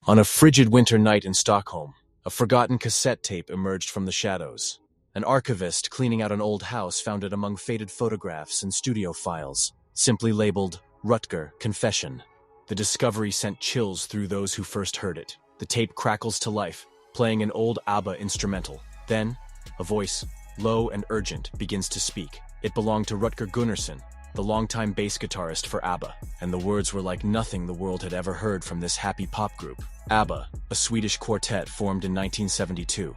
On a frigid winter night in Stockholm, a forgotten cassette tape emerged from the shadows. An archivist cleaning out an old house found it among faded photographs and studio files, simply labeled Rutger Confession. The discovery sent chills through those who first heard it. The tape crackles to life, playing an old ABBA instrumental. Then, a voice, low and urgent, begins to speak. It belonged to Rutger Gunnarsson, the longtime bass guitarist for ABBA, and the words were like nothing the world had ever heard from this happy pop group. ABBA, a Swedish quartet formed in 1972,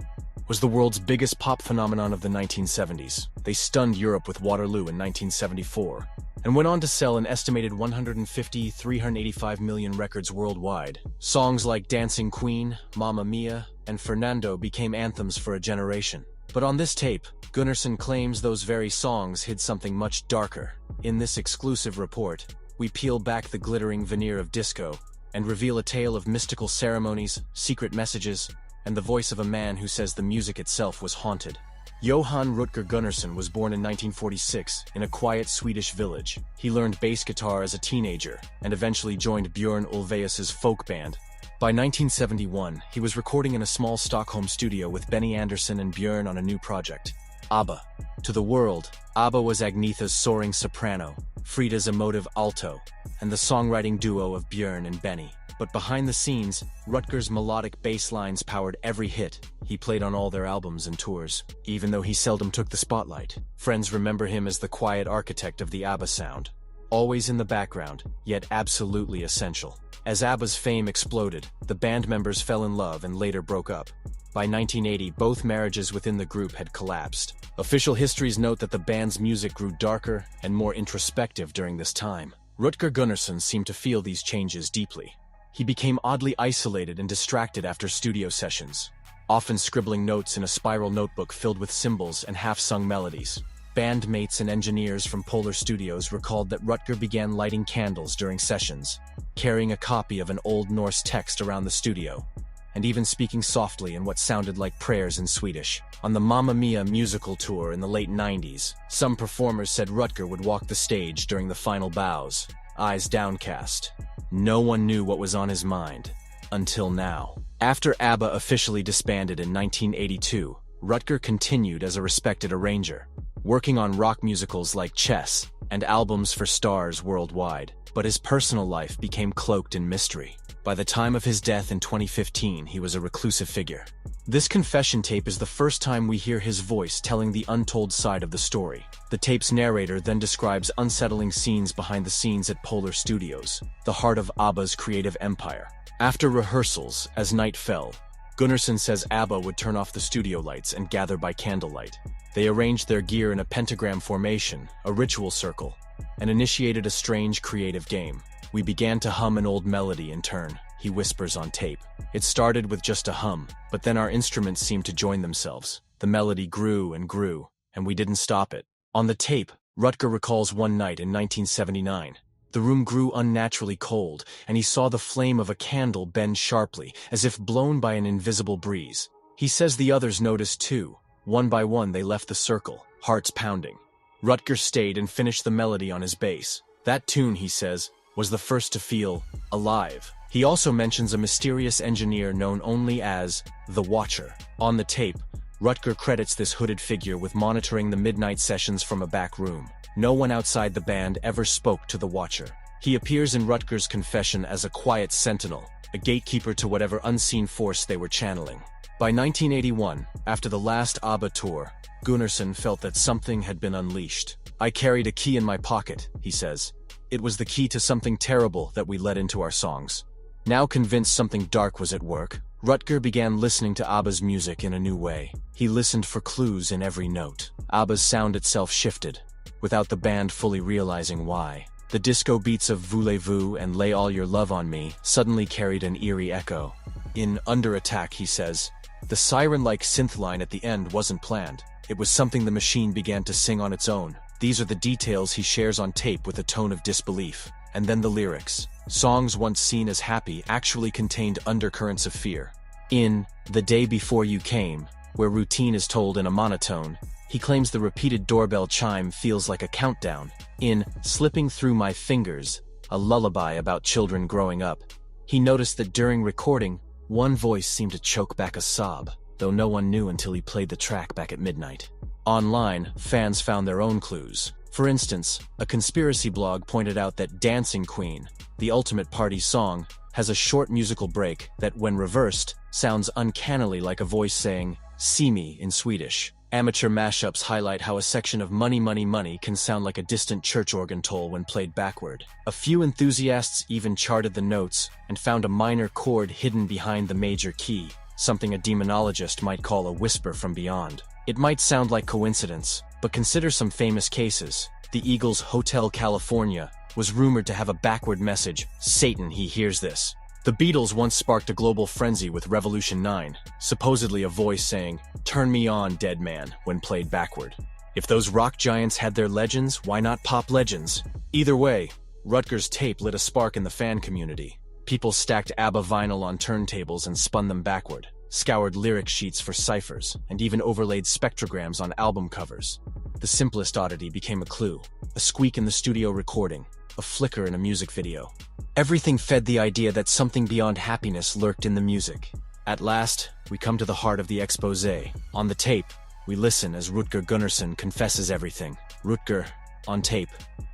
was the world's biggest pop phenomenon of the 1970s. They stunned Europe with Waterloo in 1974, and went on to sell an estimated 385 million records worldwide. Songs like Dancing Queen, Mamma Mia, and Fernando became anthems for a generation. But on this tape, Gunnarsson claims those very songs hid something much darker. In this exclusive report, we peel back the glittering veneer of disco and reveal a tale of mystical ceremonies, secret messages, and the voice of a man who says the music itself was haunted. Johan Rutger Gunnarsson was born in 1946 in a quiet Swedish village. He learned bass guitar as a teenager and eventually joined Björn Ulvaeus's folk band. By 1971, he was recording in a small Stockholm studio with Benny Andersson and Björn on a new project, ABBA. To the world, ABBA was Agnetha's soaring soprano, Frida's emotive alto, and the songwriting duo of Björn and Benny. But behind the scenes, Rutger's melodic bass lines powered every hit. He played on all their albums and tours, even though he seldom took the spotlight. Friends remember him as the quiet architect of the ABBA sound, always in the background, yet absolutely essential. As ABBA's fame exploded, the band members fell in love and later broke up. By 1980, both marriages within the group had collapsed. Official histories note that the band's music grew darker and more introspective during this time. Rutger Gunnarsson seemed to feel these changes deeply. He became oddly isolated and distracted after studio sessions, often scribbling notes in a spiral notebook filled with symbols and half-sung melodies. Bandmates and engineers from Polar Studios recalled that Rutger began lighting candles during sessions, carrying a copy of an Old Norse text around the studio, and even speaking softly in what sounded like prayers in Swedish. On the Mamma Mia musical tour in the late 90s, some performers said Rutger would walk the stage during the final bows, eyes downcast. No one knew what was on his mind, until now. After ABBA officially disbanded in 1982, Rutger continued as a respected arranger, working on rock musicals like Chess and albums for stars worldwide. But his personal life became cloaked in mystery. By the time of his death in 2015, he was a reclusive figure. This confession tape is the first time we hear his voice telling the untold side of the story. The tape's narrator then describes unsettling scenes behind the scenes at Polar Studios, the heart of ABBA's creative empire. After rehearsals, as night fell, Gunnarsson says ABBA would turn off the studio lights and gather by candlelight. They arranged their gear in a pentagram formation, a ritual circle, and initiated a strange creative game. We began to hum an old melody in turn, he whispers on tape. It started with just a hum, but then our instruments seemed to join themselves. The melody grew, and we didn't stop it. On the tape, Rutger recalls one night in 1979. The room grew unnaturally cold, and he saw the flame of a candle bend sharply, as if blown by an invisible breeze. He says the others noticed too. One by one they left the circle, hearts pounding. Rutger stayed and finished the melody on his bass. That tune, he says, was the first to feel alive. He also mentions a mysterious engineer known only as the Watcher. On the tape, Rutger credits this hooded figure with monitoring the midnight sessions from a back room. No one outside the band ever spoke to the Watcher. He appears in Rutger's confession as a quiet sentinel, a gatekeeper to whatever unseen force they were channeling. By 1981, after the last ABBA tour, Gunnarsson felt that something had been unleashed. I carried a key in my pocket, he says. It was the key to something terrible that we let into our songs. Now convinced something dark was at work, Rutger began listening to ABBA's music in a new way. He listened for clues in every note. ABBA's sound itself shifted, without the band fully realizing why. The disco beats of Voulez-Vous and Lay All Your Love on Me suddenly carried an eerie echo. In Under Attack, he says, the siren-like synth line at the end wasn't planned. It was something the machine began to sing on its own. These are the details he shares on tape with a tone of disbelief. And then the lyrics. Songs once seen as happy actually contained undercurrents of fear. In The Day Before You Came, where routine is told in a monotone, he claims the repeated doorbell chime feels like a countdown. In Slipping Through My Fingers, a lullaby about children growing up, He noticed that during recording, one voice seemed to choke back a sob, though no one knew until he played the track back at midnight. Online, fans found their own clues. For instance, a conspiracy blog pointed out that Dancing Queen, the ultimate party song, has a short musical break that, when reversed, sounds uncannily like a voice saying, "See me" in Swedish. Amateur mashups highlight how a section of Money Money Money can sound like a distant church organ toll when played backward. A few enthusiasts even charted the notes and found a minor chord hidden behind the major key, something a demonologist might call a whisper from beyond. It might sound like coincidence, but consider some famous cases. The Eagles' Hotel California was rumored to have a backward message, "Satan, he hears this." The Beatles once sparked a global frenzy with Revolution 9, supposedly a voice saying, "Turn me on, dead man," when played backward. If those rock giants had their legends, why not pop legends? Either way, Rutger's tape lit a spark in the fan community. People stacked ABBA vinyl on turntables and spun them backward, scoured lyric sheets for ciphers, and even overlaid spectrograms on album covers. The simplest oddity became a clue, a squeak in the studio recording, a flicker in a music video. Everything fed the idea that something beyond happiness lurked in the music. At last, we come to the heart of the exposé. On the tape, we listen as Rutger Gunnarsson confesses everything. Rutger, on tape,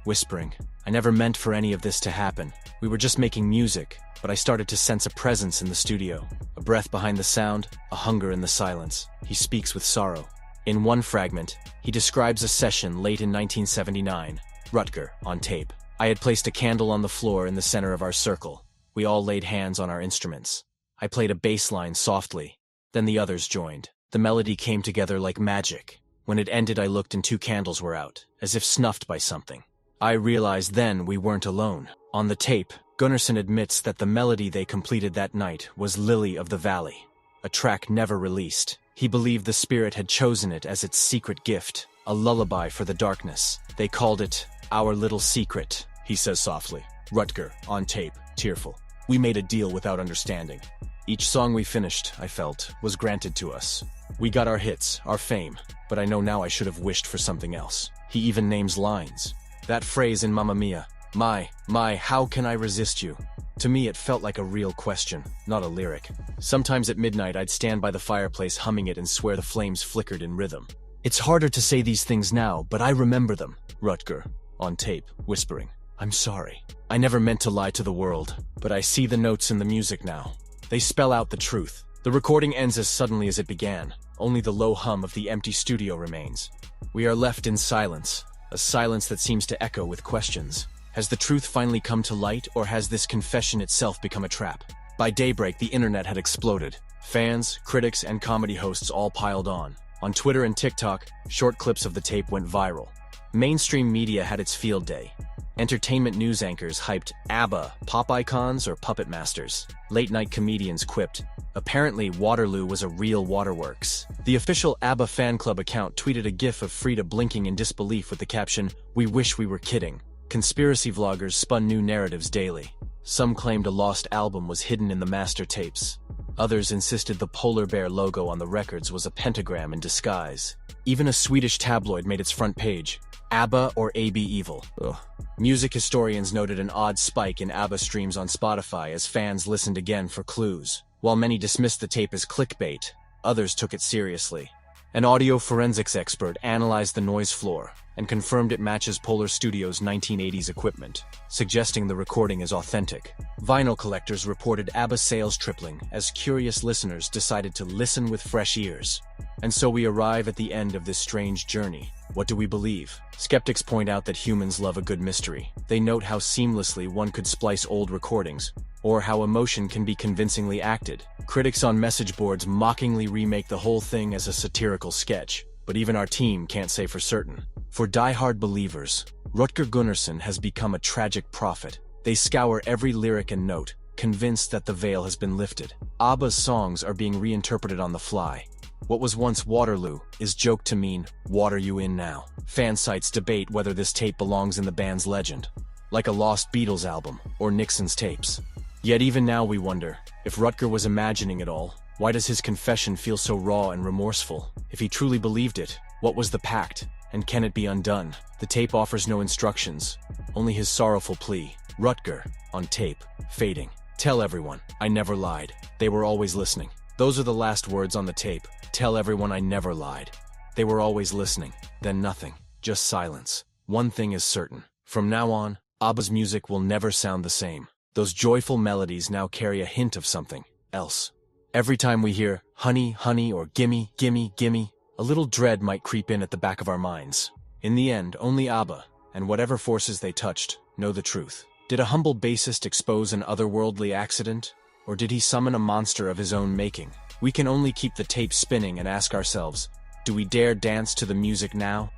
whispering, "I never meant for any of this to happen. We were just making music, but I started to sense a presence in the studio. A breath behind the sound, a hunger in the silence." He speaks with sorrow. In one fragment, he describes a session late in 1979. Rutger, on tape. "I had placed a candle on the floor in the center of our circle. We all laid hands on our instruments. I played a bass line softly. Then the others joined. The melody came together like magic. When it ended, I looked and 2 candles were out, as if snuffed by something. I realized then we weren't alone." On the tape, Gunnarsson admits that the melody they completed that night was Lily of the Valley, a track never released. He believed the spirit had chosen it as its secret gift, a lullaby for the darkness. "They called it our little secret," he says softly. Rutger, on tape, tearful. "We made a deal without understanding. Each song we finished, I felt, was granted to us. We got our hits, our fame, but I know now I should have wished for something else." He even names lines. That phrase in Mamma Mia, my, how can I resist you? To me, it felt like a real question, not a lyric. Sometimes at midnight, I'd stand by the fireplace humming it and swear the flames flickered in rhythm. "It's harder to say these things now, but I remember them." Rutger, on tape, whispering, "I'm sorry. I never meant to lie to the world, but I see the notes in the music now. They spell out the truth." The recording ends as suddenly as it began. Only the low hum of the empty studio remains. We are left in silence, a silence that seems to echo with questions. Has the truth finally come to light, or has this confession itself become a trap? By daybreak, the internet had exploded. Fans, critics, and comedy hosts all piled on. On Twitter and TikTok, short clips of the tape went viral. Mainstream media had its field day. Entertainment news anchors hyped ABBA, pop icons, or puppet masters. Late-night comedians quipped, "Apparently Waterloo was a real waterworks." The official ABBA fan club account tweeted a gif of Frida blinking in disbelief with the caption, "We wish we were kidding." Conspiracy vloggers spun new narratives daily. Some claimed a lost album was hidden in the master tapes. Others insisted the polar bear logo on the records was a pentagram in disguise. Even a Swedish tabloid made its front page, "ABBA or AB Evil." Ugh. Music historians noted an odd spike in ABBA streams on Spotify as fans listened again for clues. While many dismissed the tape as clickbait, others took it seriously. An audio forensics expert analyzed the noise floor and confirmed it matches Polar Studios' 1980s equipment, suggesting the recording is authentic. Vinyl collectors reported ABBA sales tripling as curious listeners decided to listen with fresh ears. And so we arrive at the end of this strange journey. What do we believe? Skeptics point out that humans love a good mystery. They note how seamlessly one could splice old recordings, or how emotion can be convincingly acted. Critics on message boards mockingly remake the whole thing as a satirical sketch, but even our team can't say for certain. For die-hard believers, Rutger Gunnarsson has become a tragic prophet. They scour every lyric and note, convinced that the veil has been lifted. ABBA's songs are being reinterpreted on the fly. What was once Waterloo is joked to mean, "Water you in now." Fan sites debate whether this tape belongs in the band's legend, like a lost Beatles album or Nixon's tapes. Yet even now we wonder, if Rutger was imagining it all, why does his confession feel so raw and remorseful? If he truly believed it, what was the pact, and can it be undone? The tape offers no instructions, only his sorrowful plea. Rutger, on tape, fading. Tell everyone, I never lied. They were always listening. Those are the last words on the tape. Tell everyone I never lied. They were always listening. Then nothing. Just silence. One thing is certain. From now on, ABBA's music will never sound the same. Those joyful melodies now carry a hint of something else. Every time we hear honey, honey, or gimme, gimme, gimme, a little dread might creep in at the back of our minds. In the end, only ABBA, and whatever forces they touched, know the truth. Did a humble bassist expose an otherworldly accident? Or did he summon a monster of his own making? We can only keep the tape spinning and ask ourselves, do we dare dance to the music now?